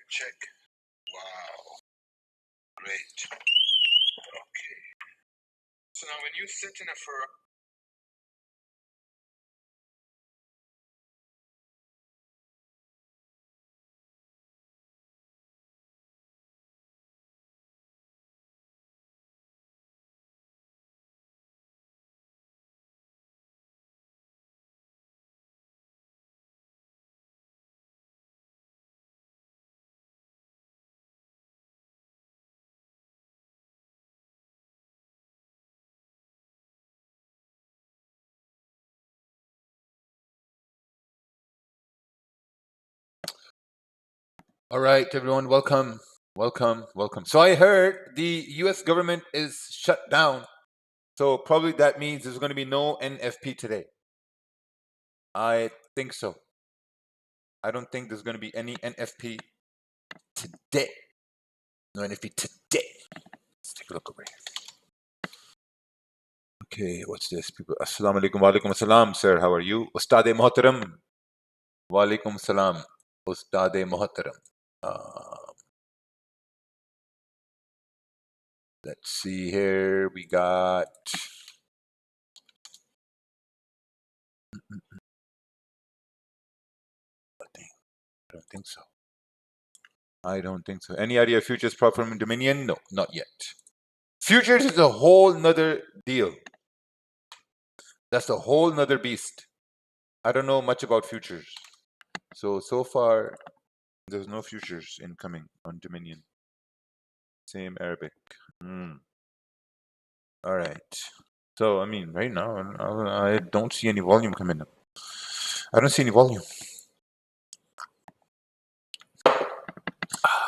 check. Wow. Great. Okay. So now when you sit in a All right, everyone, welcome. So I heard the US government is shut down. So probably that means there's going to be no NFP today. I think so. I don't think there's going to be any NFP today. No NFP today. Let's take a look over here. Okay, what's this? People, Assalamu alaikum, wa alaikum assalam, sir. How are you? Ustad-e Muhtaram. Wa alaikum salam. Ustad-e Muhtaram. Let's see here. We got. I don't think so. Any idea of futures profit from Dominion? No, not yet. Futures is a whole nother deal. That's a whole nother beast. I don't know much about futures. So far, there's no futures incoming on Dominion. Same Arabic. All right. So, I mean, right now, I don't see any volume coming up. I don't see any volume.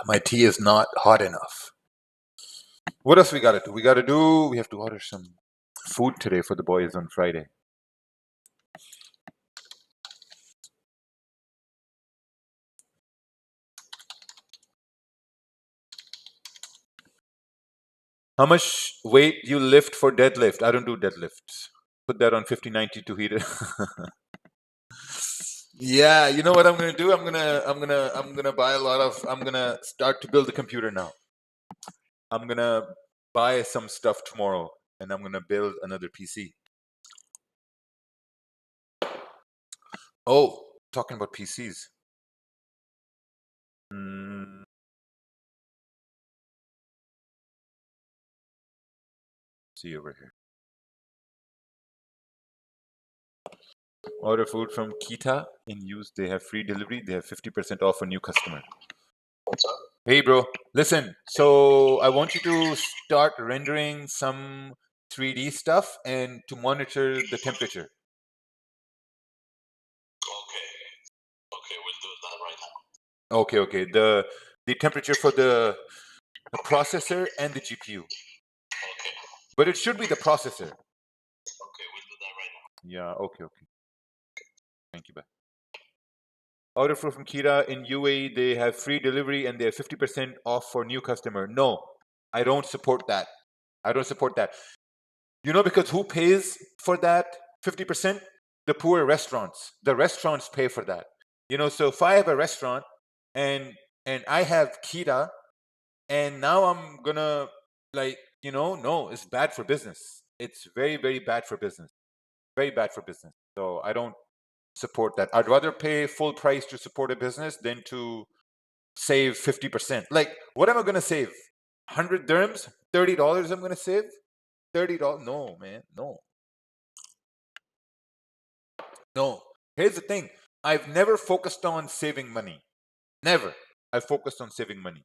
My tea is not hot enough. What else we got to do? We have to order some food today for the boys on Friday. How much weight you lift for deadlift? I don't do deadlifts. Put that on 5092 heater. Yeah, you know what I'm gonna do? I'm gonna buy a lot of. I'm gonna start to build a computer now. I'm gonna buy some stuff tomorrow, and I'm gonna build another PC. Oh, talking about PCs. See over here. Order food from Kita in use. They have free delivery. They have 50% off for new customer. What's up? Hey, bro. Listen, so I want you to start rendering some 3D stuff and to monitor the temperature. Okay, we'll do that right now. Okay. The temperature for the processor and the GPU. Okay. But it should be the processor. Okay, we'll do that right now. Yeah, okay. Thank you, bye. Order from Kira in UAE, they have free delivery and they have 50% off for new customer. No, I don't support that. You know, because who pays for that 50%? The poor restaurants. The restaurants pay for that. You know, so if I have a restaurant and I have Kira and now I'm gonna no, it's bad for business. It's very, very bad for business. Very bad for business. So I don't support that. I'd rather pay full price to support a business than to save 50%. Like, what am I gonna save? 100 dirhams? $30 I'm gonna save? $30? No, man, no. Here's the thing. I've never focused on saving money. Never. I've focused on saving money.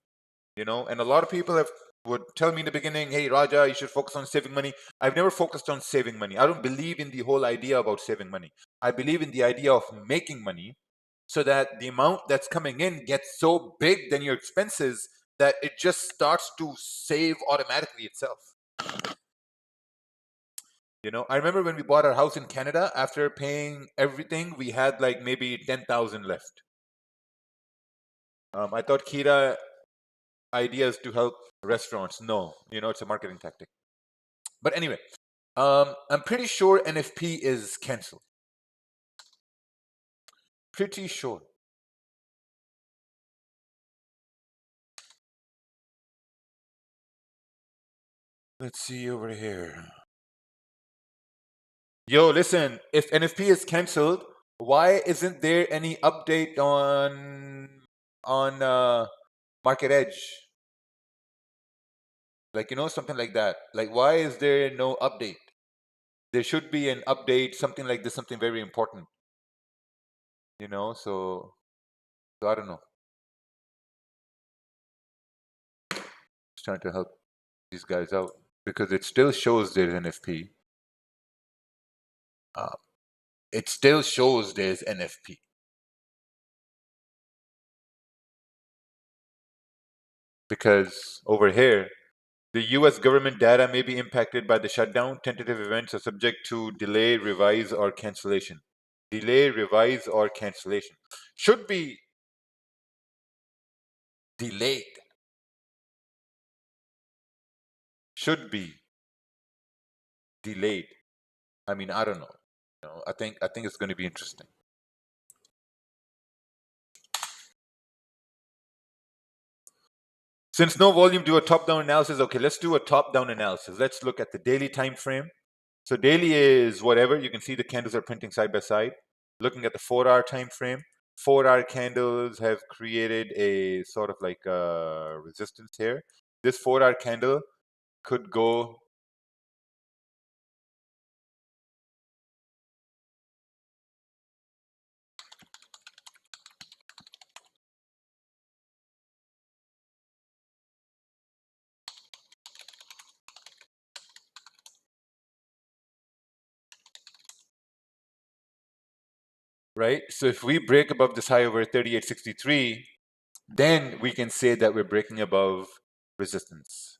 You know, and a lot of people would tell me in the beginning, hey Raja, you should focus on saving money. I've never focused on saving money. I don't believe in the whole idea about saving money. I believe in the idea of making money so that the amount that's coming in gets so big than your expenses that it just starts to save automatically itself. You know, I remember when we bought our house in Canada, after paying everything, we had like maybe 10,000 left. I thought Kira ideas to help restaurants. No, you know, it's a marketing tactic. But anyway, I'm pretty sure NFP is canceled. Pretty sure. Let's see over here. Yo, listen, if NFP is cancelled, why isn't there any update on Market Edge? Like, something like that. Like, why is there no update? There should be an update, something like this, something very important. So I don't know. Just trying to help these guys out because it still shows there's NFP. It still shows there's NFP. Because over here, the US government data may be impacted by the shutdown. Tentative events are subject to delay, revise, or cancellation. Delay, revise, or cancellation. Should be delayed. Should be delayed. I mean, I don't know. I think it's going to be interesting. Since no volume, do a top-down analysis. Okay, let's do a top-down analysis. Let's look at the daily time frame. So daily is whatever. You can see the candles are printing side by side. Looking at the 4-hour time frame, 4-hour candles have created a sort of like a resistance here. This 4-hour candle could go right. So if we break above this high over 3863, then we can say that we're breaking above resistance.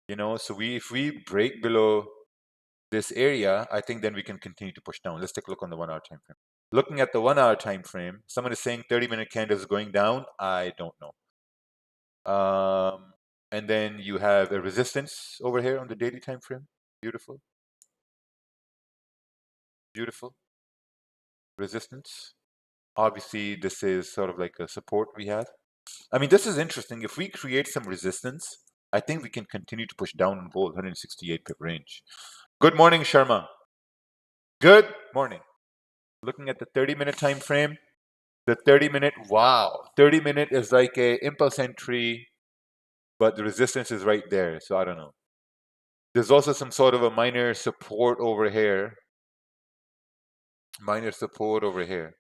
So if we break below this area, I think then we can continue to push down. Let's take a look on the 1-hour time frame. Looking at the 1-hour time frame, someone is saying 30-minute candle is going down. I don't know. And then you have a resistance over here on the daily time frame. Beautiful. Beautiful. Resistance. Obviously, this is sort of like a support we have. I mean, this is interesting. If we create some resistance, I think we can continue to push down in gold, 168 pip range. Good morning, Sharma. Good morning. Looking at the 30-minute time frame, the 30-minute, wow, 30-minute is like a impulse entry, but the resistance is right there. So I don't know. There's also some sort of a minor support over here. Minor support over here.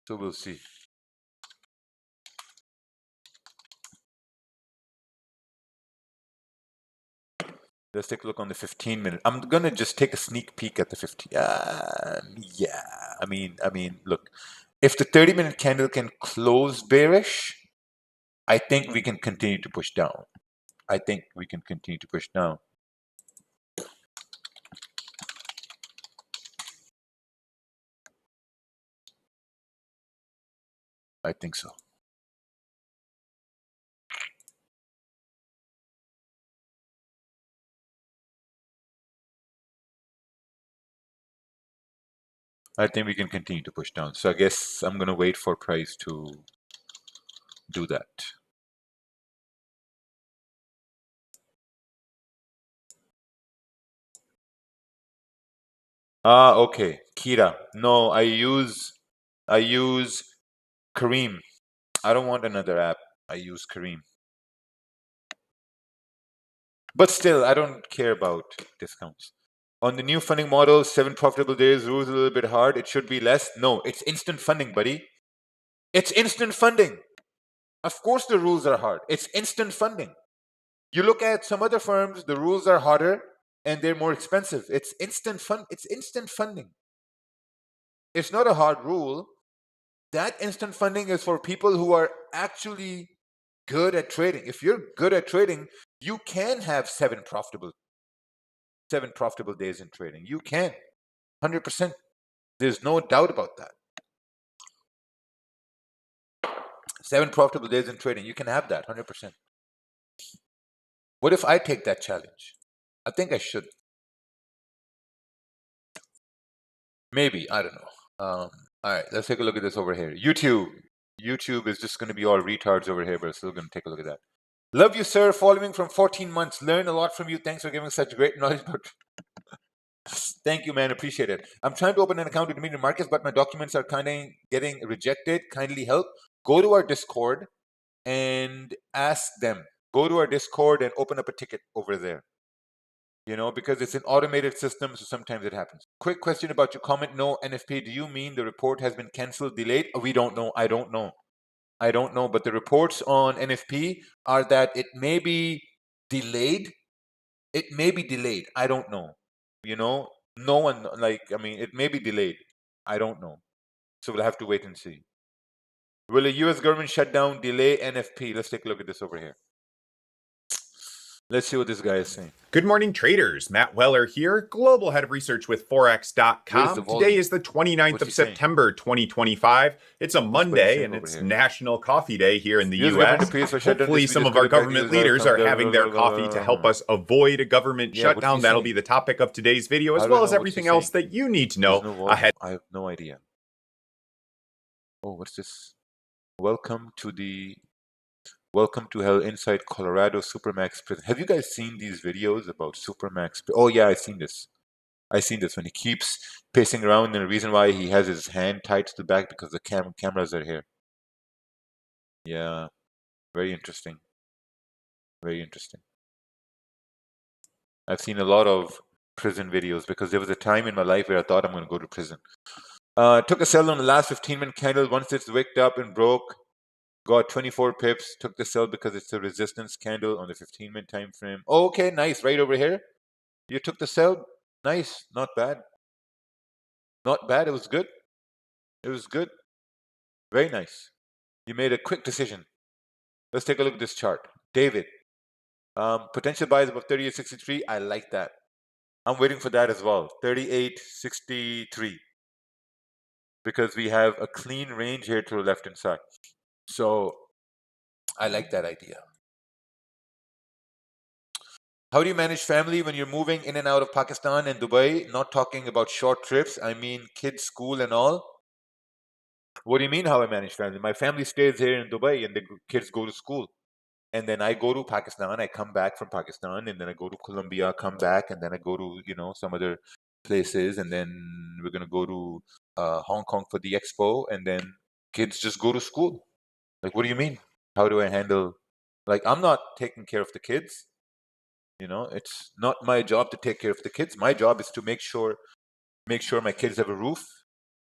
So we'll see. Let's take a look on the 15-minute. I'm gonna just take a sneak peek at the 15. Yeah. I mean, look, if the 30-minute candle can close bearish, I think we can continue to push down. I think we can continue to push down. I think so. I think we can continue to push down. So I guess I'm gonna wait for price to do that. Okay. Kira. No, I use Kareem. I don't want another app. I use Kareem. But still, I don't care about discounts. On the new funding model, 7 profitable days, rules a little bit hard. It should be less. No, it's instant funding, buddy. It's instant funding. Of course the rules are hard. It's instant funding. You look at some other firms, the rules are harder and they're more expensive. It's instant funding. It's not a hard rule. That instant funding is for people who are actually good at trading. If you're good at trading, you can have 7 profitable days in trading. You can. 100%. There's no doubt about that. 7 profitable days in trading. You can have that 100%. What if I take that challenge? I think I should. Maybe. I don't know. All right. Let's take a look at this over here. YouTube is just going to be all retards over here, but still going to take a look at that. Love you, sir. Following from 14 months. Learn a lot from you. Thanks for giving such great knowledge. Thank you, man. Appreciate it. I'm trying to open an account with Dominion Markets, but my documents are kind of getting rejected. Kindly help. Go to our Discord and ask them. Go to our Discord and open up a ticket over there. You know, because it's an automated system, so sometimes it happens. Quick question about your comment. No, NFP, do you mean the report has been cancelled, delayed? We don't know. I don't know. I don't know. But the reports on NFP are that it may be delayed. It may be delayed. I don't know. You know, no one, like, I mean, it may be delayed. I don't know. So we'll have to wait and see. Will a US government shutdown delay NFP? Let's take a look at this over here. Let's see what this guy is saying. Good morning, traders. Matt Weller here, Global Head of Research with Forex.com. Today is the 29th of September, 2025. It's a Monday, and it's National Coffee Day here in the U.S. Hopefully, some of our government leaders are having their coffee to help us avoid a government shutdown. That'll be the topic of today's video, as well as everything else that you need to know ahead. I have no idea. Oh, what's this? Welcome to Hell Inside Colorado Supermax Prison. Have you guys seen these videos about Supermax? Oh yeah, I've seen this. I've seen this when he keeps pacing around, and the reason why he has his hand tied to the back because the cameras are here. Yeah, very interesting. Very interesting. I've seen a lot of prison videos because there was a time in my life where I thought I'm going to go to prison. Took a sell on the last 15-minute candle. Once it's wicked up and broke, got 24 pips, took the sell because it's a resistance candle on the 15-minute time frame. Oh, okay, nice. Right over here. You took the sell. Nice. Not bad. Not bad. It was good. It was good. Very nice. You made a quick decision. Let's take a look at this chart. David. Potential buys above 38.63. I like that. I'm waiting for that as well. 38.63. Because we have a clean range here to the left-hand side. So I like that idea. How do you manage family when you're moving in and out of Pakistan and Dubai? Not talking about short trips. I mean kids' school and all. What do you mean how I manage family? My family stays here in Dubai and the kids go to school. And then I go to Pakistan. I come back from Pakistan, and then I go to Colombia, come back, and then I go to, some other places. And then we're going to go to Hong Kong for the Expo. And then kids just go to school. Like, what do you mean? How do I handle? Like, I'm not taking care of the kids. It's not my job to take care of the kids. My job is to make sure my kids have a roof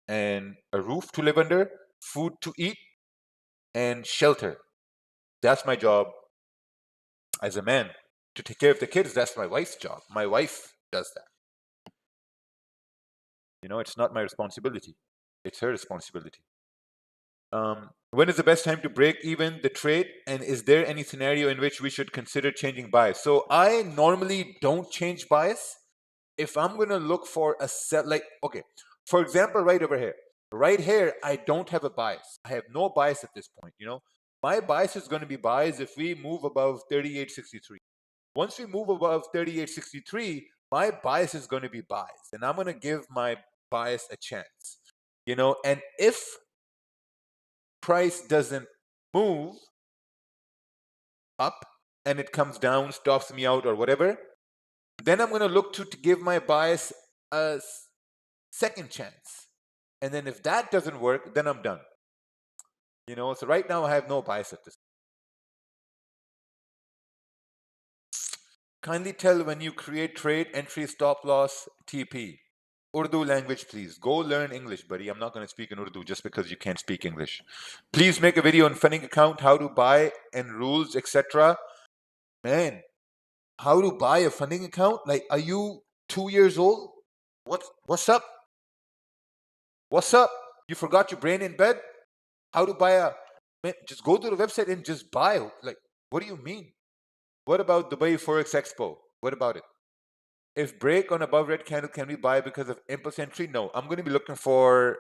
to live under, food to eat, and shelter. That's my job as a man. To take care of the kids, that's my wife's job. My wife does that. It's not my responsibility. It's her responsibility. When is the best time to break even the trade? And is there any scenario in which we should consider changing bias? So I normally don't change bias. If I'm going to look for a set, like, okay, for example, right over here. Right here, I don't have a bias. I have no bias at this point, My bias is going to be bias if we move above 38.63. Once we move above 38.63, my bias is going to be bias. And I'm going to give my bias a chance, and if price doesn't move up and it comes down, stops me out or whatever, then I'm going to look to give my bias a second chance. And then if that doesn't work, then I'm done. So right now I have no bias at this. Kindly tell when you create trade, entry, stop loss, TP. Urdu language, please. Go learn English, buddy. I'm not going to speak in Urdu just because you can't speak English. Please make a video on funding account, how to buy and rules, etc. Man, how to buy a funding account? Like, are you 2 years old? What's up? What's up? You forgot your brain in bed? How to buy man, just go to the website and just buy. Like, what do you mean? What about Dubai Forex Expo? What about it? If break on above red candle, can we buy because of impulse entry? No, I'm going to be looking for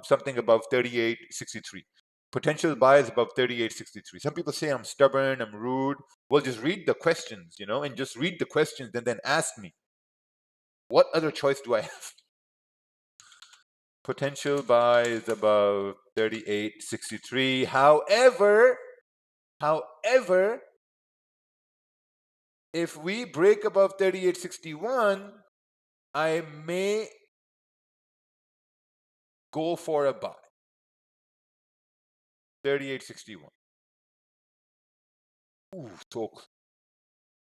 something above 38.63. Potential buys above 38.63. Some people say I'm stubborn, I'm rude. Well, just read the questions, and just read the questions and then ask me. What other choice do I have? Potential buys above 38.63. However, if we break above 38.61, I may go for a buy. 38.61. Ooh,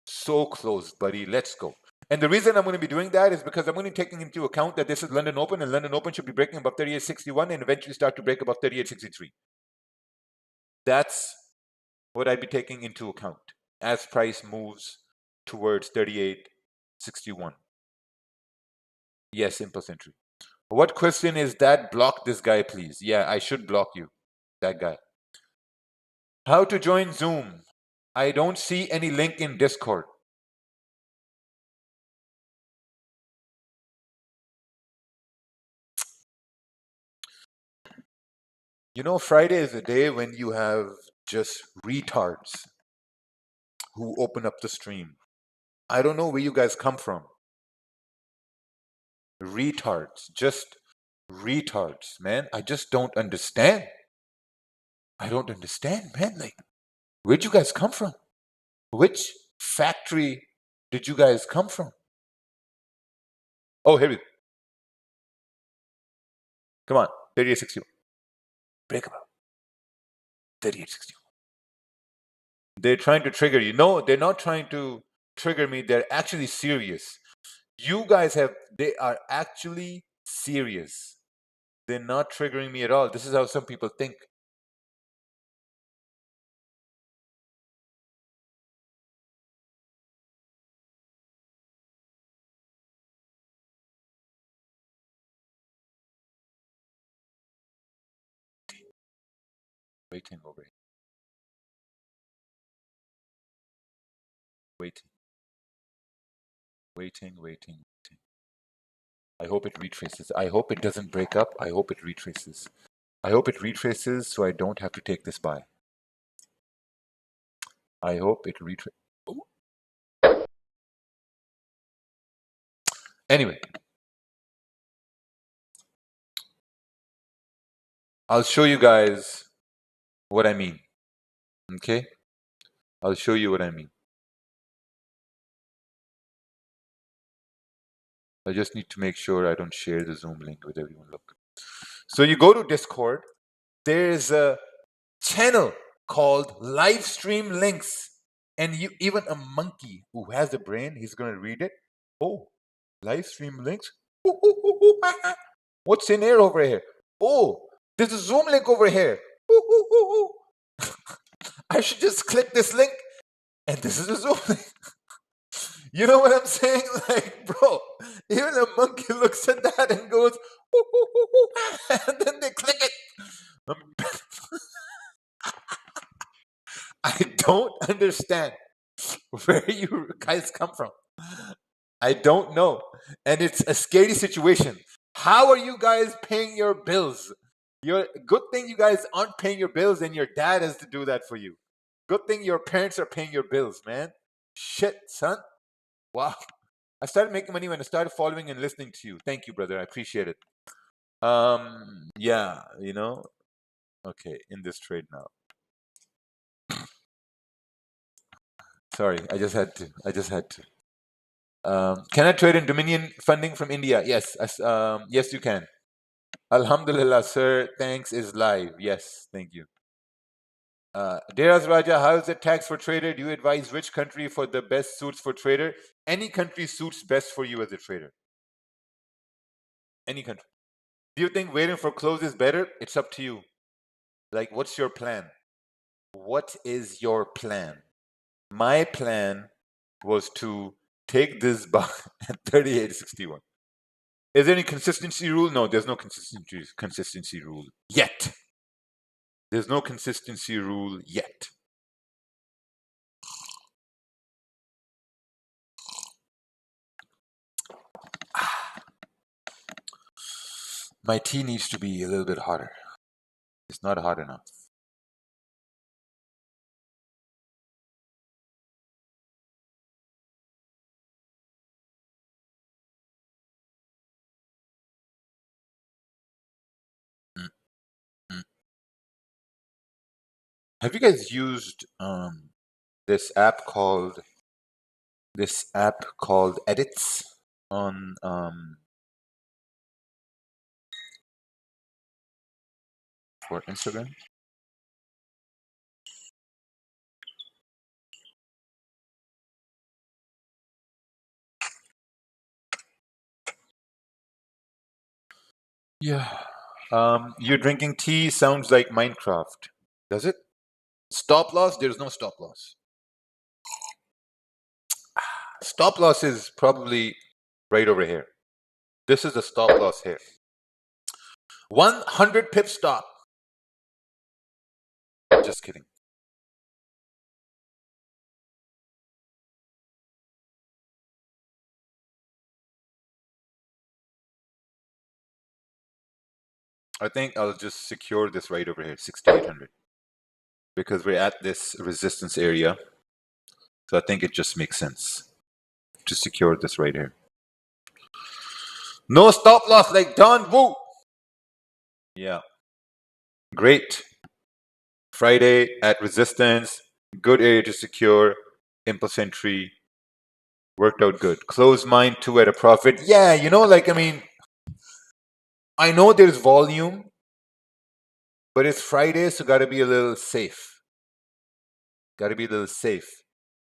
so close, buddy. Let's go. And the reason I'm going to be doing that is because I'm going to be taking into account that this is London Open, and London Open should be breaking above 38.61 and eventually start to break above 38.63. That's what I'd be taking into account as price moves towards 38.61. Yes, impulse entry. What question is that? Block this guy, please. Yeah, I should block you, that guy. How to join Zoom? I don't see any link in Discord. You know, Friday is a day when you have just retards who open up the stream. I don't know where you guys come from. Retards, just retards, man. I just don't understand. I don't understand, man. Like, where'd you guys come from? Which factory did you guys come from? Oh, here we go. Come on, 38.61. Break about 38.61. They're trying to trigger you. No, they're not trying to trigger me. They're actually serious. You guys they are actually serious. They're not triggering me at all. This is how some people think. Waiting over here. Waiting. I hope it retraces. I hope it doesn't break up. I hope it retraces. I hope it retraces so I don't have to take this buy. I hope it retraces. Anyway, I'll show you guys what I mean. Okay? I'll show you what I mean. I just need to make sure I don't share the Zoom link with everyone. Look. So you go to Discord. There's a channel called Live Stream Links. And even a monkey who has a brain, he's going to read it. Oh, live stream links? What's in here over here? Oh, there's a Zoom link over here. I should just click this link, and this is a Zoom link. You know what I'm saying? Like, bro, even a monkey looks at that and goes, and then they click it. I don't understand where you guys come from. I don't know. And it's a scary situation. How are you guys paying your bills? Good thing you guys aren't paying your bills and your dad has to do that for you. Good thing your parents are paying your bills, man. Shit, son. Wow. I started making money when I started following and listening to you. Thank you, brother. I appreciate it. Yeah, you know. Okay, in this trade now. Sorry, I just had to. Can I trade in Dominion funding from India? Yes, yes, you can. Alhamdulillah, sir. Thanks is live. Yes, thank you. Deraz Raja, how is the tax for trader? Do you advise which country for the best suits for trader? Any country suits best for you as a trader. Any country. Do you think waiting for close is better? It's up to you. Like, what's your plan? What is your plan? My plan was to take this buy at 38.61. Is there any consistency rule? No, there's no consistency rule yet. There's no consistency rule yet. My tea needs to be a little bit hotter. It's not hot enough. Have you guys used this app called this app called Edits on for Instagram. Yeah. You're drinking tea sounds like Minecraft. Does it? Stop loss? There's no stop loss. Stop loss is probably right over here. This is the stop loss here. 100 pip stop. Just kidding. I think I'll just secure this right over here, 6,800. Because we're at this resistance area. So I think it just makes sense to secure this right here. No stop loss like Don Wu. Yeah. Great. Friday at resistance. Good area to secure. Impulse entry. Worked out good. Close mine 2 at a profit. Yeah, you know, like, I mean, I know there's volume, but it's Friday, so got to be a little safe. Got to be a little safe.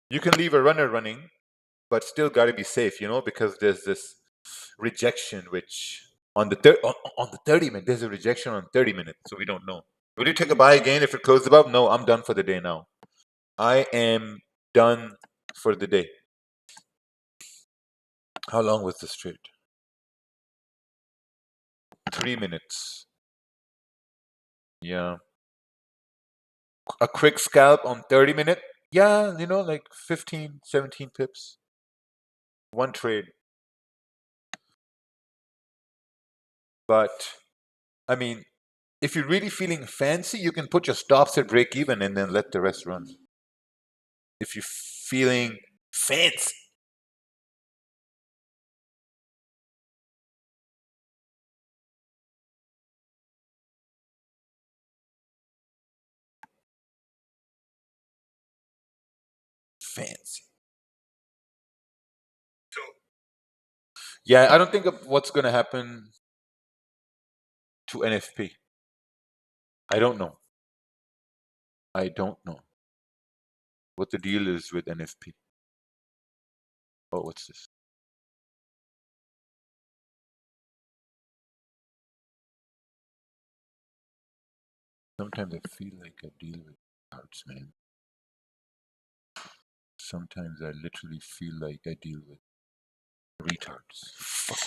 You can leave a runner running, but still got to be safe, you know, because there's this rejection, which on the on the 30 minute, there's a rejection on 30 minutes, so we don't know. Will you take a buy again if it closes above? No, I'm done for the day now. I am done for the day. How long was this trade? 3 minutes. Yeah. A quick scalp on 30 minute. Yeah, you know, like 15, 17 pips. One trade. But, I mean, if you're really feeling fancy, you can put your stops at break even and then let the rest run. If you're feeling fancy. Fancy. Yeah, I don't think of what's going to happen to NFP. I don't know. I don't know what the deal is with NFP. Oh, what's this? Sometimes I feel like I deal with cards, man. Sometimes I literally feel like I deal with retards. Fuck.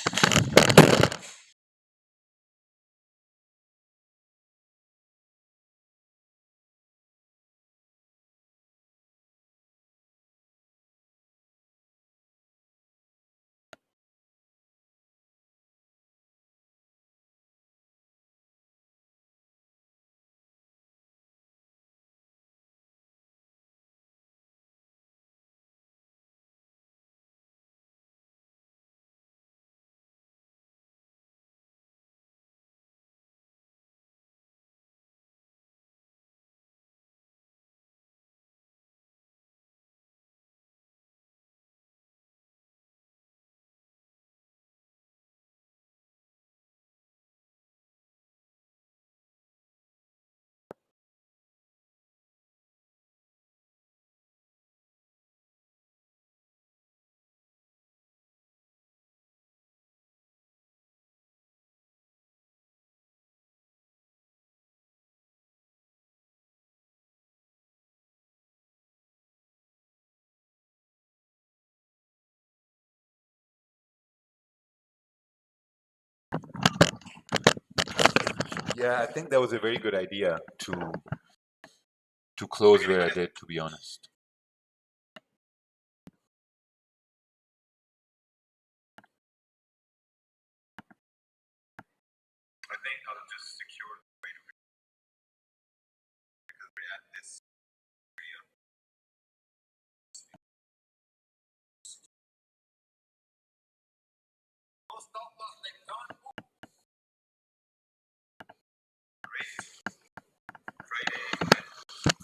Yeah, I think that was a very good idea to close where I did, to be honest. I think I'll just secure right away because we're at this area.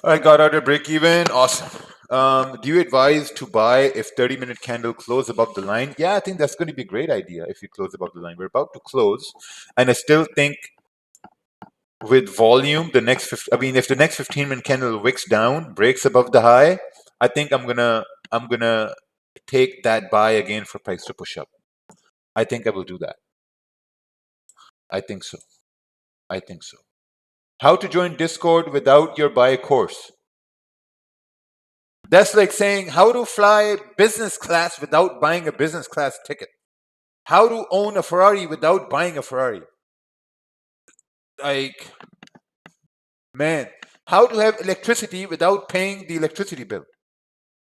I got out at break even. Awesome. Do you advise to buy if 30-minute candle close above the line? Yeah, I think that's going to be a great idea if you close above the line. We're about to close, and I still think with volume, the next if the next 15-minute candle wicks down, breaks above the high, I think I'm gonna take that buy again for price to push up. I think I will do that. I think so. I think so. How to join Discord without your buy course? That's like saying how to fly business class without buying a business class ticket. How to own a Ferrari without buying a Ferrari. Like, man, how to have electricity without paying the electricity bill.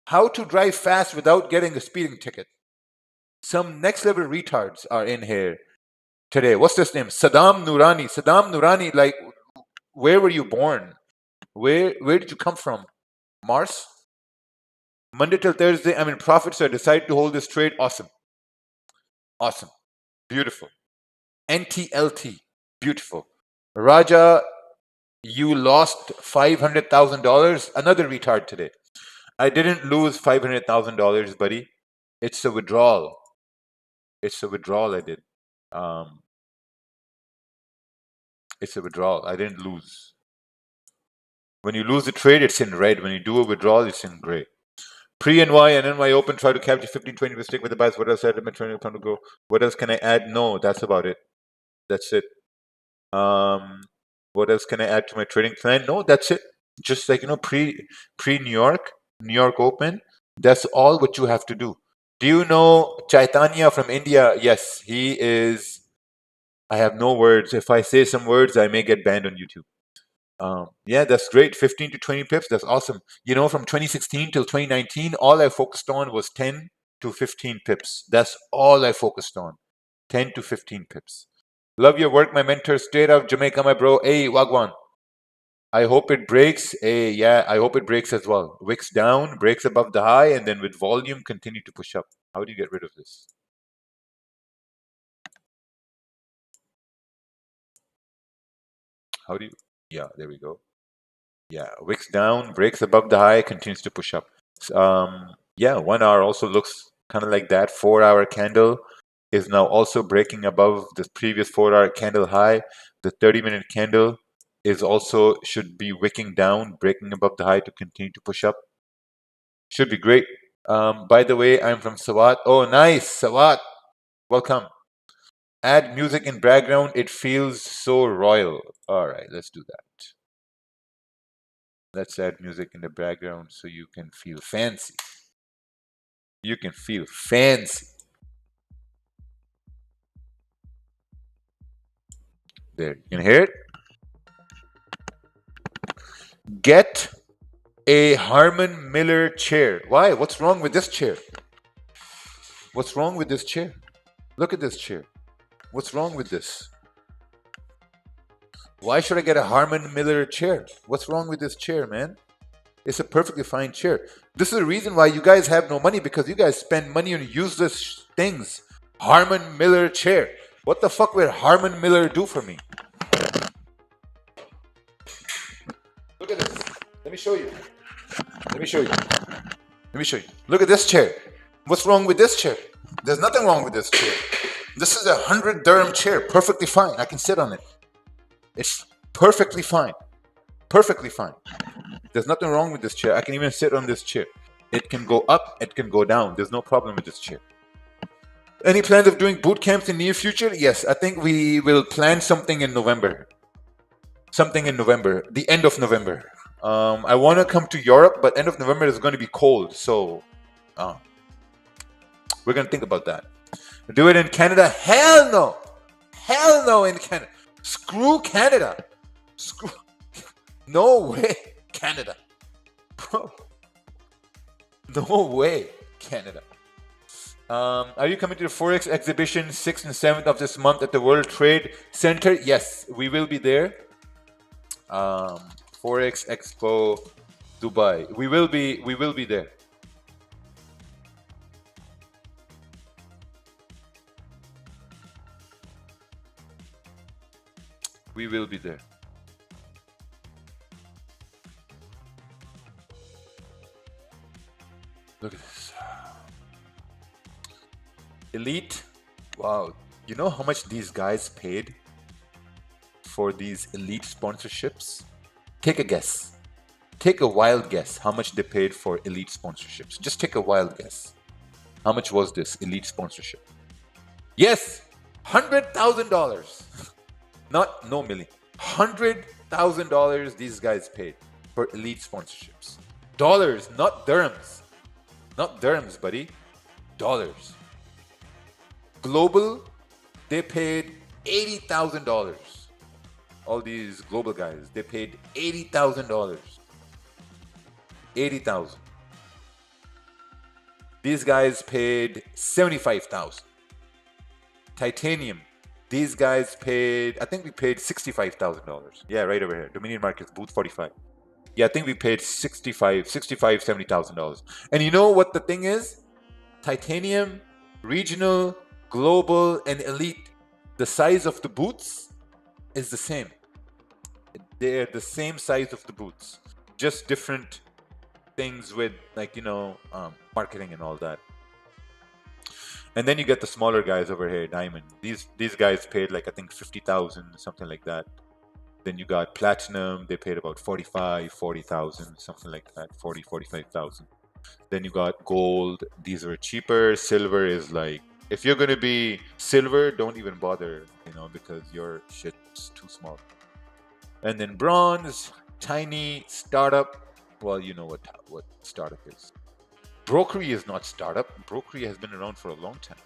How to drive fast without getting a speeding ticket. Some next level retards are in here today. What's this name? Saddam Noorani. Saddam Noorani, like, where were you born? Where did you come from? Mars? Monday till Thursday, I'm in profit, so I decided to hold this trade. Awesome. Awesome. Beautiful. NTLT. Beautiful. Raja, you lost $500,000. Another retard today. I didn't lose $500,000, buddy. It's a withdrawal. It's a withdrawal I did. It's a withdrawal. I didn't lose. When you lose a trade, it's in red. When you do a withdrawal, it's in gray. Pre-NY and NY Open, try to capture 15-20 mistake with the bias. What else I had my training time to go? What else can I add? No, that's about it. That's it. What else can I add to my trading plan? No, that's it. Just like, pre New York Open. That's all what you have to do. Do you know Chaitanya from India? Yes, he is. I have no words. If I say some words, I may get banned on YouTube. Yeah, that's great. 15 to 20 pips. That's awesome. From 2016 till 2019, all I focused on was 10 to 15 pips. That's all I focused on. 10 to 15 pips. Love your work, my mentor. Straight out of Jamaica, my bro. Hey, Wagwan. I hope it breaks. Hey, yeah, I hope it breaks as well. Wicks down, breaks above the high, and then with volume, continue to push up. How do you get rid of this? How do you? Yeah, there we go. Yeah, wicks down, breaks above the high, continues to push up. Yeah, 1 hour also looks kind of like that. 4-hour candle is now also breaking above the previous 4-hour candle high. The 30-minute candle is also should be wicking down, breaking above the high to continue to push up. Should be great. By the way, I'm from Sawat. Oh, nice, Sawat. Welcome. Add music in background. It feels so royal. All right, let's do that. Let's add music in the background so you can feel fancy. You can feel fancy. There, you can hear it? Get a Harman Miller chair. Why? What's wrong with this chair? What's wrong with this chair? Look at this chair. What's wrong with this? Why should I get a Harman Miller chair? What's wrong with this chair, man? It's a perfectly fine chair. This is the reason why you guys have no money, because you guys spend money on useless things. Harman Miller chair. What the fuck will Harman Miller do for me? Look at this. Let me show you. Let me show you. Let me show you. Look at this chair. What's wrong with this chair? There's nothing wrong with this chair. This is a 100 dirham chair. Perfectly fine. I can sit on it. It's perfectly fine. Perfectly fine. There's nothing wrong with this chair. I can even sit on this chair. It can go up. It can go down. There's no problem with this chair. Any plans of doing boot camps in near future? Yes, I think we will plan something in November. Something in November. The end of November. I want to come to Europe, but end of November is going to be cold. So we're going to think about that. Do it in Canada? Hell no. Hell no in Canada. Screw Canada. Screw. No way. Canada. Bro. No way. Canada. Are you coming to the Forex exhibition 6th and 7th of this month at the World Trade Center? Yes, we will be there. Forex Expo Dubai. We will be there. We will be there. Look at this. Elite. Wow. You know how much these guys paid for these elite sponsorships? Take a guess. Take a wild guess how much they paid for elite sponsorships. Just take a wild guess. How much was this elite sponsorship? Yes, $100,000. Not no million. $100,000 these guys paid for elite sponsorships. Dollars, not dirhams. Not dirhams, buddy. Dollars. Global, they paid $80,000. All these global guys, they paid $80,000. 80,000. These guys paid 75,000. Titanium, these guys paid, I think we paid $65,000. Yeah, right over here. Dominion Markets, booth 45. Yeah, I think we paid $70,000. And you know what the thing is? Titanium, regional, global, and elite, the size of the booths is the same. They're the same size of the booths, just different things with, like, you know, marketing and all that. And then you get the smaller guys over here, Diamond. These guys paid like, I think 50,000, something like that. Then you got Platinum, they paid about 40,000, something like that, 45,000. Then you got Gold, these are cheaper. Silver is like, if you're gonna be silver, don't even bother, you know, because your shit's too small. And then Bronze, tiny, startup. Well, you know what startup is. Brokery is not startup. Brokery has been around for a long time.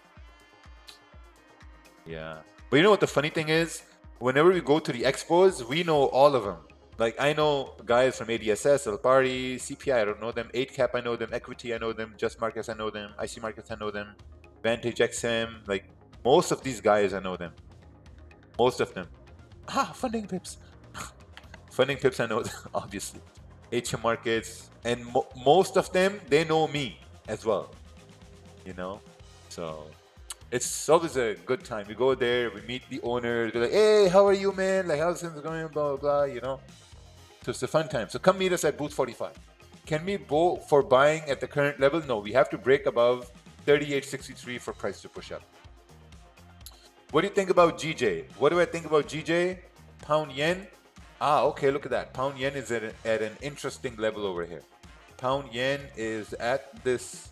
Yeah. But you know what the funny thing is? Whenever we go to the expos, we know all of them. Like, I know guys from ADSS, Alpari, CPI, I don't know them. 8Cap, I know them. Equity, I know them. Just Markets, I know them. IC Markets, I know them. Vantage XM, like, most of these guys, I know them. Most of them. Funding Pips. Funding Pips, I know them, obviously. HM Markets, and most of them, they know me as well, you know. So it's always a good time. We go there, we meet the owners, we're like, hey, how are you, man? Like, how's things going? Blah, blah, blah, you know. So it's a fun time. So come meet us at booth 45. Can we go for buying at the current level? No, we have to break above 38.63 for price to push up. What do you think about GJ? What do I think about GJ? Pound yen. Okay, look at that. Pound yen is at an interesting level over here. Pound yen is at this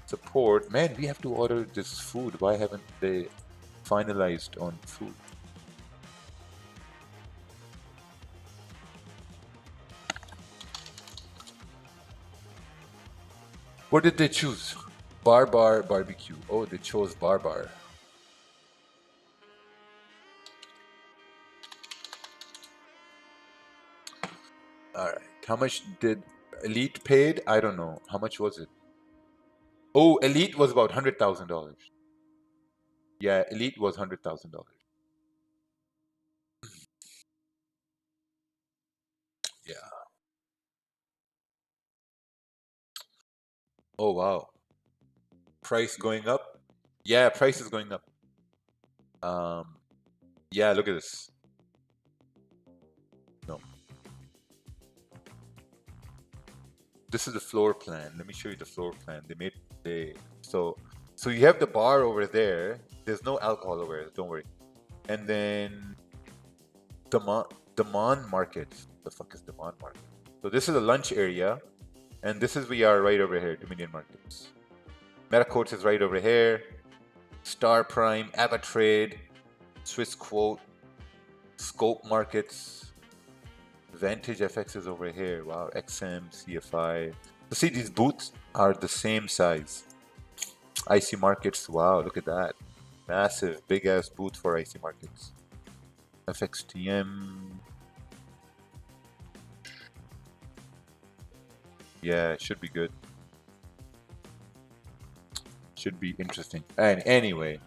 support. Man, we have to order this food. Why haven't they finalized on food? What did they choose? Bar barbecue. Oh, they chose bar. All right. How much did Elite paid? I don't know. How much was it? Oh, Elite was about $100,000. Yeah, Elite was $100,000. Yeah. Oh, wow. Price going up? Yeah, price is going up. Yeah, look at this. No. This is the floor plan. Let me show you the floor plan. So you have the bar over there. There's no alcohol over there, don't worry. And then Daman Market. The fuck is Daman Market? So this is a lunch area, and this is we are right over here, Dominion Markets. Metacoats is right over here. Star Prime, Avatrade, Swiss Quote, Scope Markets, Vantage FX is over here. Wow, XM, CFI. So see, these booths are the same size. IC Markets, wow, look at that. Massive, big ass booth for IC Markets. FXTM. Yeah, it should be good. Should be interesting. And anyway,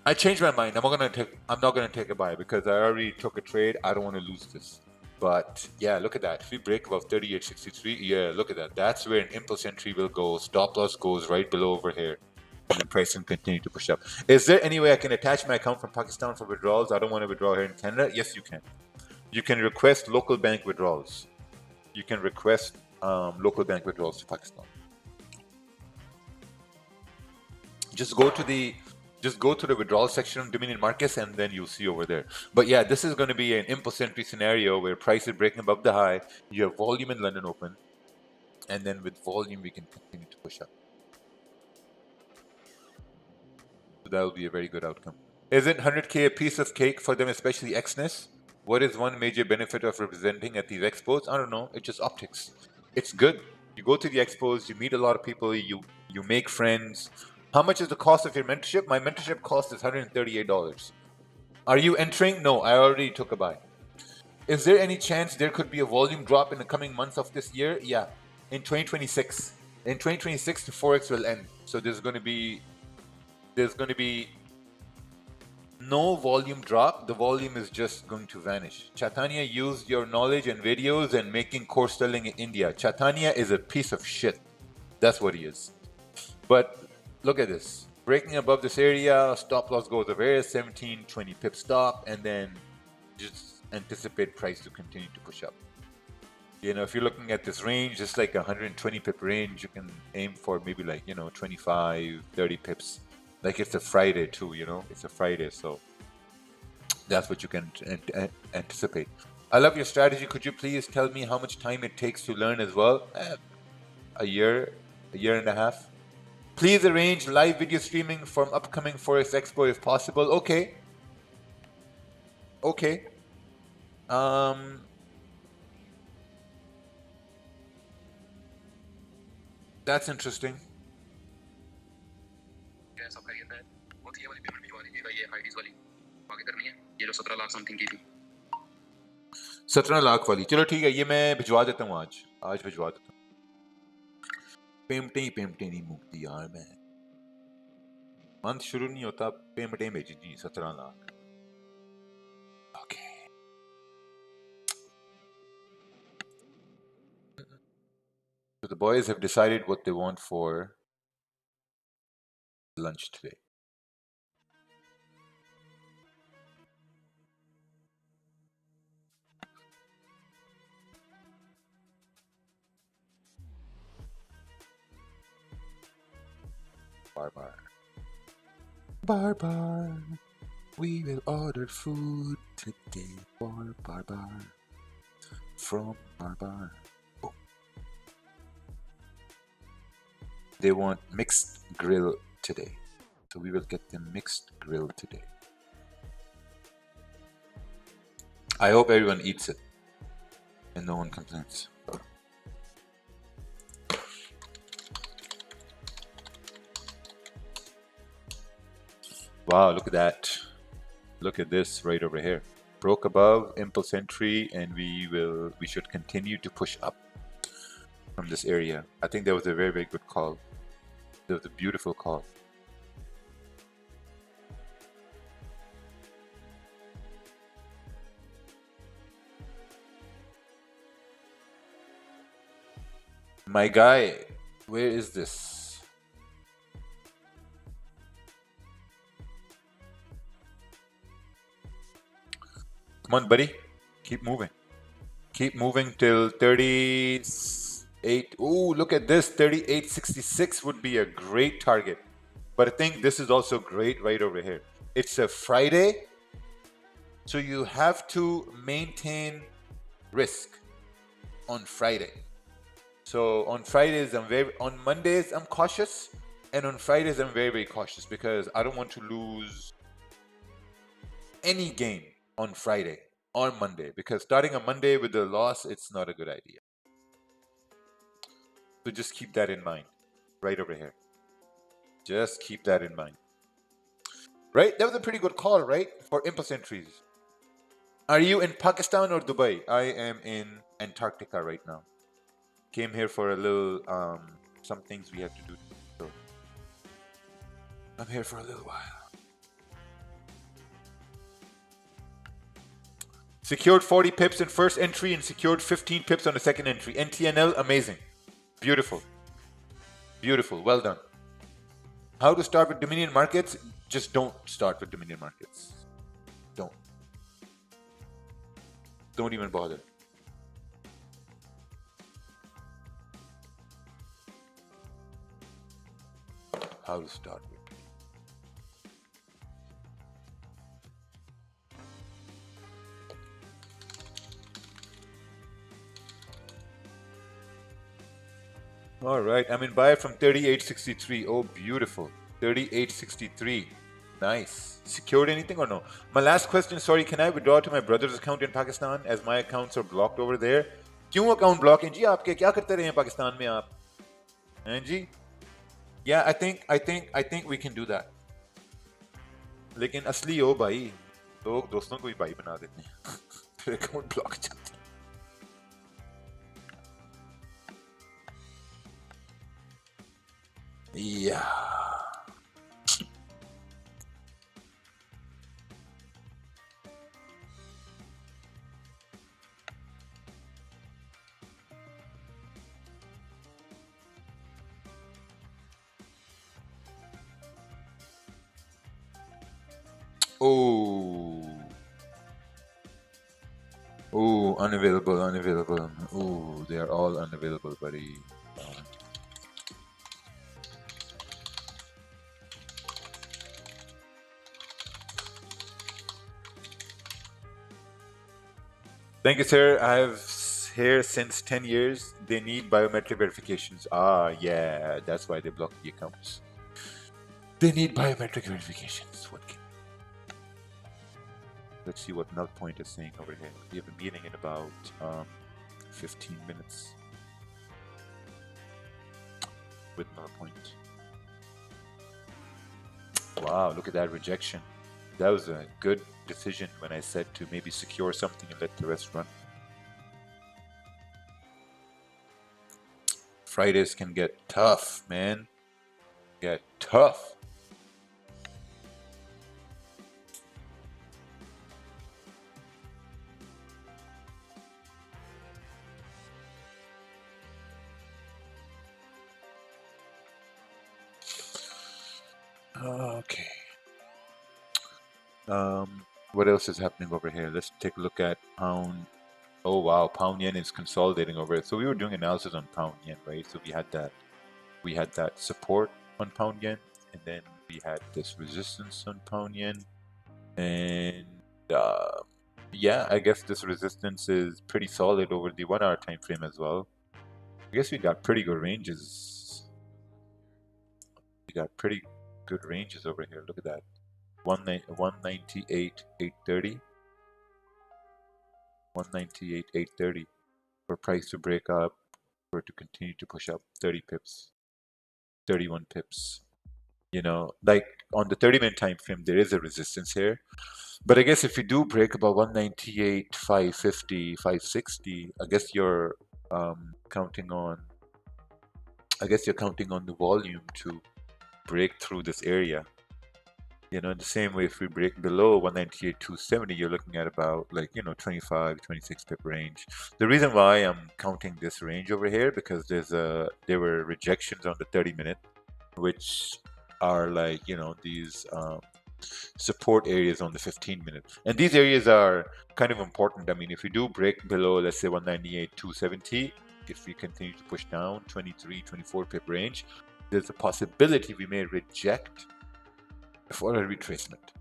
I changed my mind. I'm not gonna take a buy because I already took a trade. I don't want to lose this. But yeah, look at that. If we break above 38.63, yeah, look at that. That's where an impulse entry will go. Stop loss goes right below over here. And the price can continue to push up. Is there any way I can attach my account from Pakistan for withdrawals? I don't want to withdraw here in Canada. Yes, you can. You can request local bank withdrawals. You can request local bank withdrawals to Pakistan. Just go to the withdrawal section of Dominion Markets, and then you'll see over there. But yeah, this is going to be an impulse entry scenario where price is breaking above the high. You have volume in London Open, and then with volume we can continue to push up. So that will be a very good outcome. Isn't 100K a piece of cake for them, especially Exness? What is one major benefit of representing at these expos? I don't know. It's just optics. It's good. You go to the expos, you meet a lot of people, you make friends. How much is the cost of your mentorship? My mentorship cost is $138. Are you entering? No, I already took a buy. Is there any chance there could be a volume drop in the coming months of this year? Yeah, in 2026. In 2026, the Forex will end. So there's going to be no volume drop. The volume is just going to vanish. Chaitanya used your knowledge and videos and making course selling in India. Chaitanya is a piece of shit. That's what he is. But look at this. Breaking above this area, stop loss goes over 17, 20 pip stop, and then just anticipate price to continue to push up. You know, if you're looking at this range, it's like 120 pip range. You can aim for maybe like, 25, 30 pips. Like it's a Friday too, it's a Friday. So that's what you can anticipate. I love your strategy. Could you please tell me how much time it takes to learn as well? A year and a half. Please arrange live video streaming from upcoming Forex Expo if possible. Okay. That's interesting. सब खरीदना है बहुत ये वाली payment भिजवा दीजिएगा ये IDs वाली आगे करनी है ये जो 17 लाख समथिंग की थी 17 लाख वाली चलो ठीक है ये मैं भिजवा देता हूँ आज भिजवा देता हूँ पेमटे नहीं मुकती यार मैं मंथ शुरू नहीं होता पेमटे भेजी जी 17 lakh okay So the boys have decided what they want for lunch today. Bar. We will order food today for Bar. From Bar. Oh. They want mixed grill today. So we will get them mixed grill today. I hope everyone eats it and no one complains. Wow, look at that. Look at this right over here. Broke above, impulse entry, and we should continue to push up from this area. I think that was a very, very good call. That was a beautiful call. My guy, where is this? Come on, buddy. Keep moving. Keep moving till 38. Ooh, look at this. 38.66 would be a great target. But I think this is also great right over here. It's a Friday. So you have to maintain risk on Friday. So on Fridays, on Mondays, I'm cautious. And on Fridays, I'm very, very cautious because I don't want to lose any game on Friday or Monday, because starting on Monday with a loss, it's not a good idea. So just keep that in mind right over here. Just keep that in mind. Right? That was a pretty good call, right? For impulse entries. Are you in Pakistan or Dubai? I am in Antarctica right now. Came here for a little, some things we have to do. So I'm here for a little while. Secured 40 pips in first entry and secured 15 pips on the second entry. NTNL, amazing. Beautiful. Beautiful. Well done. How to start with Dominion Markets? Just don't start with Dominion Markets. Don't. Don't even bother. How to start with. All right, I'm in buy from 38.63. Oh, beautiful. 38.63. Nice. Secured anything or no? My last question, sorry, can I withdraw to my brother's account in Pakistan as my accounts are blocked over there? क्यों account block हैं जी आपके? क्या करते रहे हैं पाकिस्तान में आप? हैं जी? Yeah, I think we can do that. लेकिन असली हो भाई, लोग दोस्तों को भी भाई बना देते हैं, फिर account block जाते हैं. Yeah. Oh, unavailable. Oh, they are all unavailable, buddy. Thank you, sir. I've here since 10 years. They need biometric verifications. Ah, yeah, that's why they blocked the accounts. They need biometric verifications. What can... Let's see what Null Point is saying over here. We have a meeting in about 15 minutes with Null Point. Wow, look at that rejection. That was a good decision when I said to maybe secure something and let the rest run. Fridays can get tough, man. Get tough. Okay. What else is happening over here? Let's take a look at pound. Oh wow, pound yen is consolidating over it. So we were doing analysis on pound yen, right? So we had that support on pound yen, and then we had this resistance on pound yen, and yeah, I guess this resistance is pretty solid over the 1 hour time frame as well. I guess we got pretty good ranges. We got pretty good ranges over here. Look at that. 198.830. 198.830 for price to break up, for it to continue to push up 30 pips, 31 pips. You know, like on the 30-minute time frame, there is a resistance here. But I guess if you do break about 198, 550, 560, I guess you're counting on the volume to break through this area. You know, in the same way, if we break below 198.270, you're looking at about 25, 26 pip range. The reason why I'm counting this range over here, because there were rejections on the 30-minute, which are these support areas on the 15-minute. And these areas are kind of important. I mean, if we do break below, let's say 198.270, if we continue to push down 23, 24 pip range, there's a possibility we may reject for a retracement.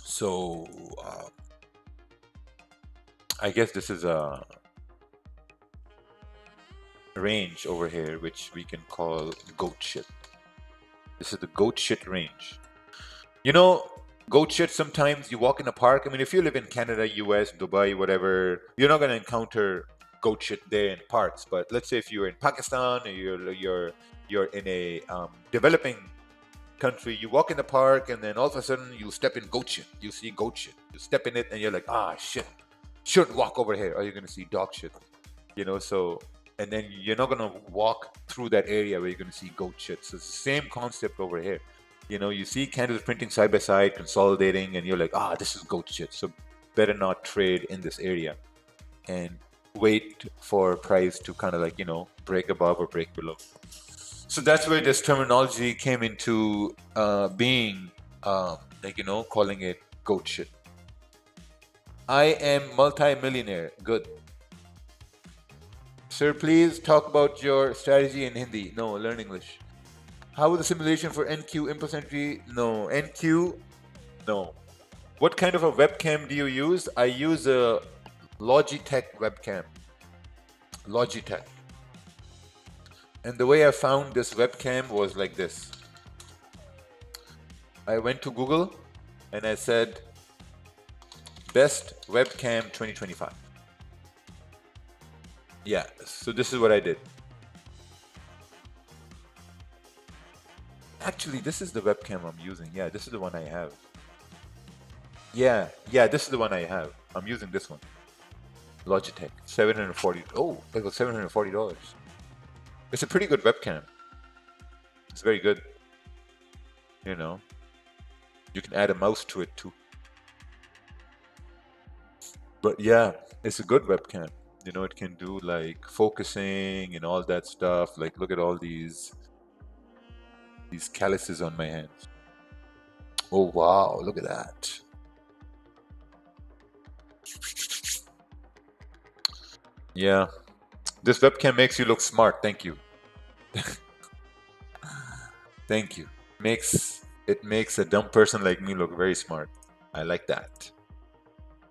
So I guess this is a range over here which we can call goat shit. This is the goat shit range. You know, goat shit, sometimes you walk in a park. I mean, if you live in Canada, US, Dubai, whatever, you're not going to encounter goat shit there in parks. But let's say if you're in Pakistan or you're in a developing country, you walk in the park and then all of a sudden you step in goat shit. You see goat shit. You step in it and you're like, ah, shit. Shouldn't walk over here, or you're going to see dog shit. You know, so, and then you're not going to walk through that area where you're going to see goat shit. So it's the same concept over here. You know, you see candles printing side by side, consolidating, and you're like, ah, this is goat shit. So better not trade in this area and wait for price to kind of break above or break below. So that's where this terminology came into being, calling it goat shit. I am multi-millionaire. Good. Sir, please talk about your strategy in Hindi. No, learn English. How was the simulation for NQ impulse entry? No. NQ? No. What kind of a webcam do you use? I use a Logitech webcam. Logitech. And the way I found this webcam was like this. I went to Google and I said, best webcam 2025. Yeah, so this is what I did. Actually, this is the webcam I'm using. Yeah, this is the one I have. Yeah, this is the one I have. I'm using this one. Logitech, 740. Oh, it was $740. It's a pretty good webcam. It's very good. You know, you can add a mouse to it too. But yeah, it's a good webcam. You know, it can do like focusing and all that stuff. Like, look at all these calluses on my hands. Oh wow, look at that. Yeah, this webcam makes you look smart. Thank you. Thank you. It makes a dumb person like me look very smart. I like that.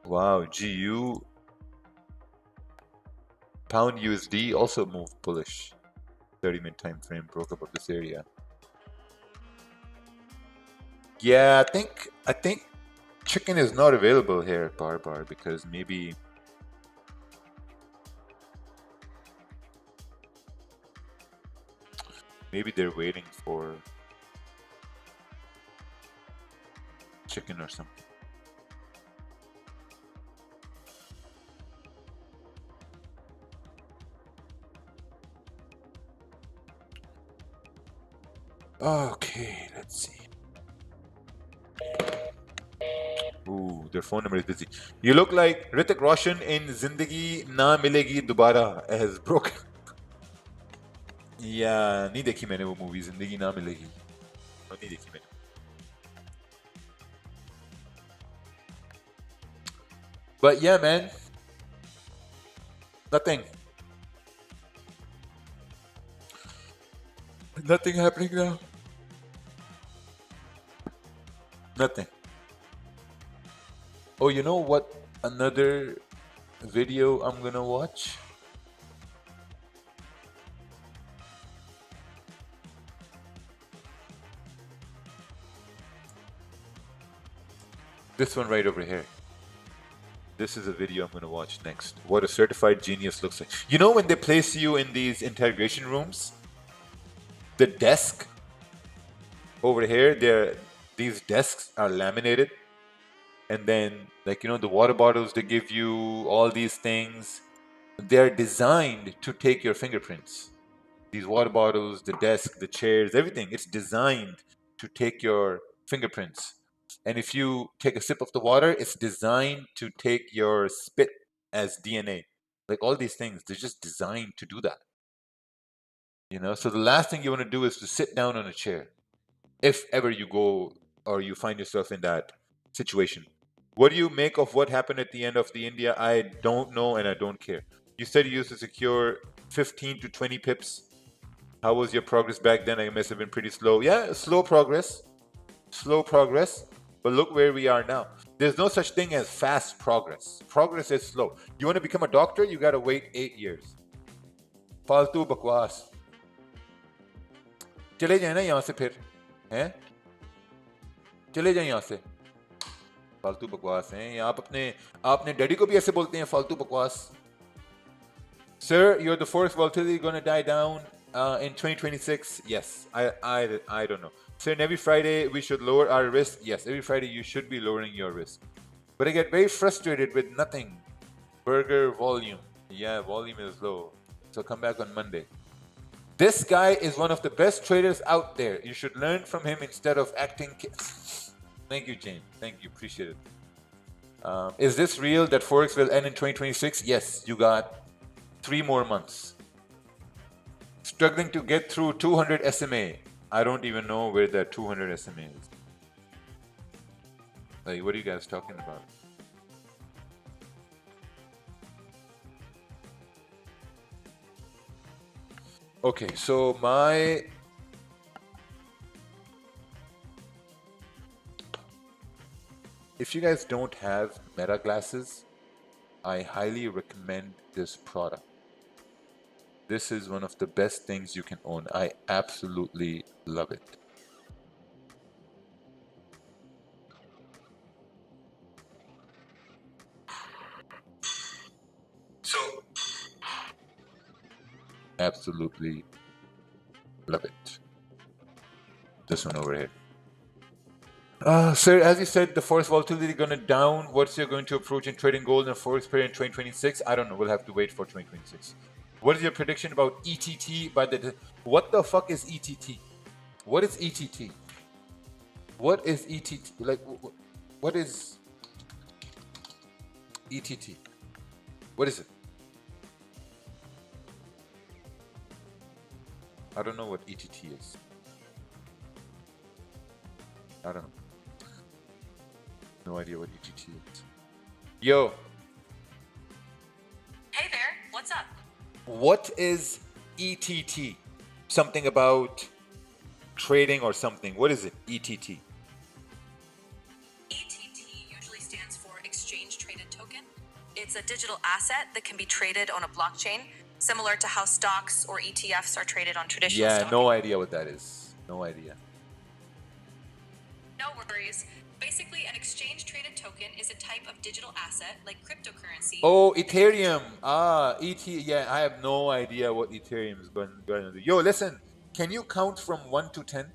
Wow, GU pound USD also moved bullish. 30-minute time frame broke above this area. Yeah, I think chicken is not available here at Bar because maybe they're waiting for chicken or something. Okay, let's see. Ooh, their phone number is busy. You look like Hrithik Roshan in Zindagi Na Milegi Dobara as broken. Yeah, नहीं देखी मैंने वो movie जिंदगी ना मिलेगी. नहीं देखी मैंने. But yeah, man, nothing happening now. Nothing. Oh, you know what? Another video I'm gonna watch. This one right over here. This is a video I'm going to watch next. What a certified genius looks like. You know when they place you in these interrogation rooms? The desk over here, these desks are laminated. And then, like, you know, the water bottles, they give you all these things. They're designed to take your fingerprints. These water bottles, the desk, the chairs, everything. It's designed to take your fingerprints. And if you take a sip of the water, it's designed to take your spit as DNA. Like all these things, they're just designed to do that. You know, so the last thing you want to do is to sit down on a chair. If ever you go or you find yourself in that situation. What do you make of what happened at the end of the India? I don't know and I don't care. You said you used to secure 15 to 20 pips. How was your progress back then? I must have been pretty slow. Yeah, slow progress. Slow progress. But look where we are now. There's no such thing as fast progress. Progress is slow. You want to become a doctor? You got to wait 8 years. फालतू बकवास. चले जाए ना यहाँ से फिर, हैं? चले जाए यहाँ से. फालतू बकवास हैं. आपने डैडी को भी ऐसे बोलते हैं फालतू बकवास. Sir, you're the forex volatility going to die down in 2026? Yes. I don't know. Sir, and every Friday we should lower our risk? Yes, every Friday you should be lowering your risk. But I get very frustrated with nothing. Burger volume. Yeah, volume is low. So come back on Monday. This guy is one of the best traders out there. You should learn from him instead of acting. Thank you, Jane. Thank you. Appreciate it. Is this real that Forex will end in 2026? Yes, you got 3 more months. Struggling to get through 200 SMA. I don't even know where that 200 SMA is. Like, what are you guys talking about? Okay, so if you guys don't have Meta glasses, I highly recommend this product. This is one of the best things you can own. I absolutely love it. So, absolutely love it. This one over here. Sir, as you said, the Forex volatility going to down. What's your going to approach in trading gold and Forex period in 2026? I don't know. We'll have to wait for 2026. What is your prediction about ETT by the... What the fuck is ETT? What is ETT? What is ETT? Like, what is ETT? What is it? I don't know what ETT is. I don't know. No idea what ETT is. Yo. Hey there, what's up? What is ETT? Something about trading or something. What is it? ETT. ETT usually stands for Exchange Traded Token. It's a digital asset that can be traded on a blockchain, similar to how stocks or ETFs are traded on traditional Yeah, stock. no idea what that is. No idea. No worries. Basically, an exchange traded token is a type of digital asset like cryptocurrency. Oh, Ethereum. Yeah, I have no idea what Ethereum is going to do. Yo, listen, can you count from 1 to 10?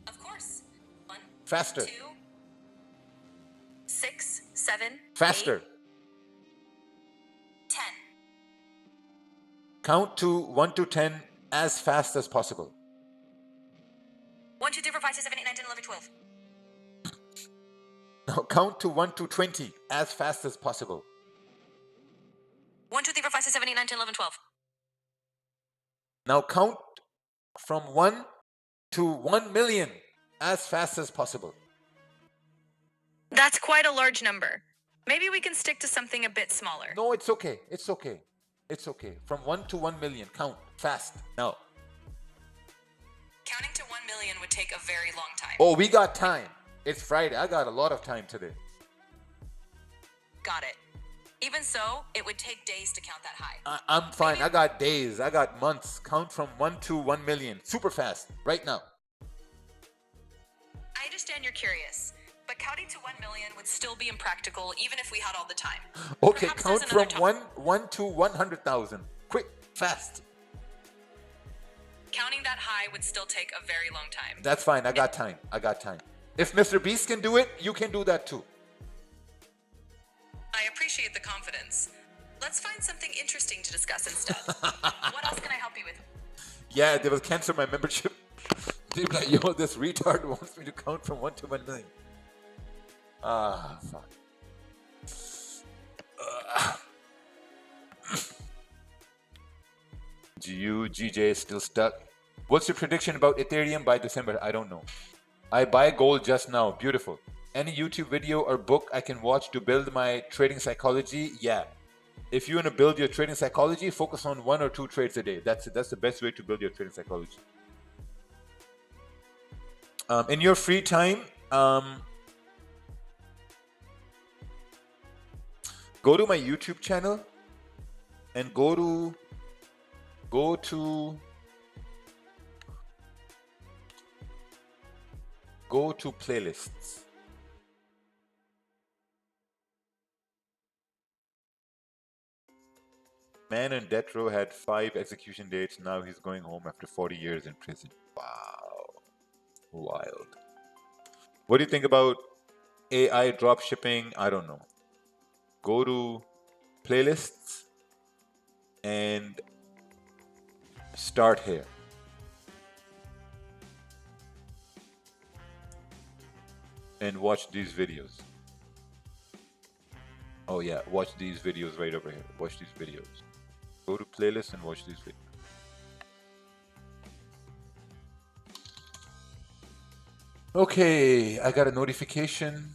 Of course. 1, Faster. 2, 6, 7, Faster. 8, 10. Count to 1 to 10 as fast as possible. 1, 2, 3, 4, 5, 6, 7, 8, 9, 10, 11, 12. Now count to 1 to 20 as fast as possible. 1, 2, 3, 4, 5, 6, 7, 8, 9, 10, 11, 12. Now count from 1 to 1 million as fast as possible. That's quite a large number. Maybe we can stick to something a bit smaller. No, it's okay. It's okay. It's okay. From 1 to 1 million. Count fast. Now. Counting to 1 million would take a very long time. Oh, we got time. It's Friday. I got a lot of time today. Got it. Even so, it would take days to count that high. I'm fine. I got days. I got months. Count from 1 to 1 million. Super fast. Right now. I understand you're curious, but counting to 1 million would still be impractical even if we had all the time. Okay, Perhaps count there's from another 1 to 100,000. Quick, fast. Counting that high would still take a very long time. That's fine. I got time. I got time. If Mr. Beast can do it, you can do that too. I appreciate the confidence. Let's find something interesting to discuss instead. What else can I help you with? Yeah, they will cancel my membership. They'll be like, yo, this retard wants me to count from 1 to 1 million. Ah, fuck. GJ is still stuck. What's your prediction about Ethereum by December? I don't know. I buy gold just now. Beautiful. Any YouTube video or book I can watch to build my trading psychology? Yeah. If you want to build your trading psychology, focus on 1 or 2 trades a day. That's the best way to build your trading psychology. In your free time, go to my YouTube channel and go to playlists. Man in death row had 5 execution dates. Now he's going home after 40 years in prison. Wow. Wild. What do you think about AI drop shipping? I don't know. Go to playlists and start here. And watch these videos. Oh yeah, watch these videos right over here. Watch these videos. Go to playlist and watch these videos. Okay, I got a notification.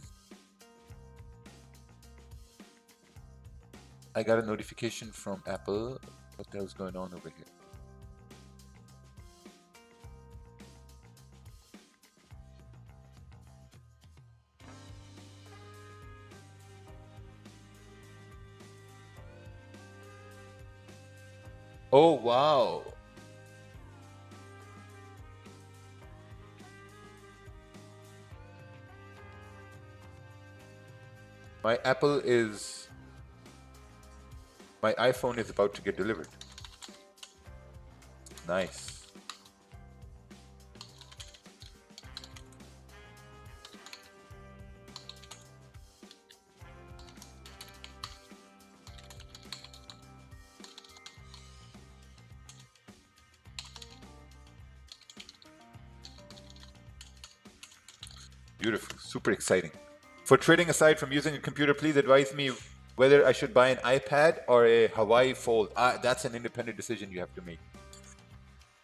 I got a notification from Apple. What the hell's going on over here? Oh, wow. My iPhone is about to get delivered. Nice. Beautiful, super exciting. For trading, aside from using a computer, please advise me whether I should buy an iPad or a Hawaii Fold. That's an independent decision you have to make.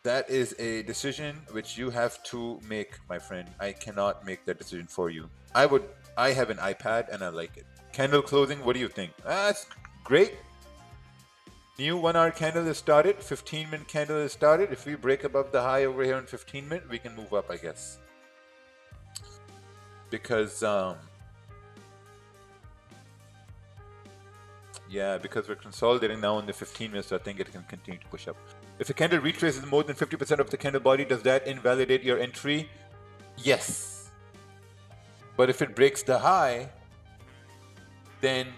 That is a decision which you have to make, my friend. I cannot make that decision for you. I have an iPad and I like it. Candle closing, what do you think? That's great. New 1 hour candle is started. 15-minute candle is started. If we break above the high over here in 15-minute, we can move up, I guess. Because yeah, because we're consolidating now in the 15 minutes, so I think it can continue to push up. If a candle retraces more than 50% of the candle body, does that invalidate your entry? Yes. But if it breaks the high, then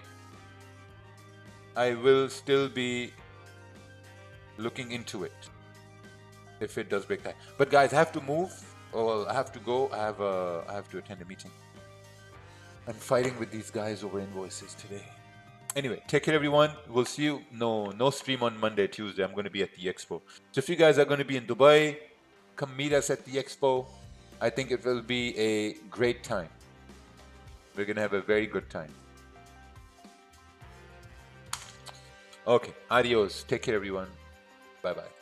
I will still be looking into it if it does break the high. But guys, I have to move. Oh, I have to go. I have to attend a meeting. I'm fighting with these guys over invoices today. Anyway, take care, everyone. We'll see you. No stream on Monday, Tuesday. I'm going to be at the Expo. So if you guys are going to be in Dubai, come meet us at the Expo. I think it will be a great time. We're going to have a very good time. Okay, adios. Take care, everyone. Bye-bye.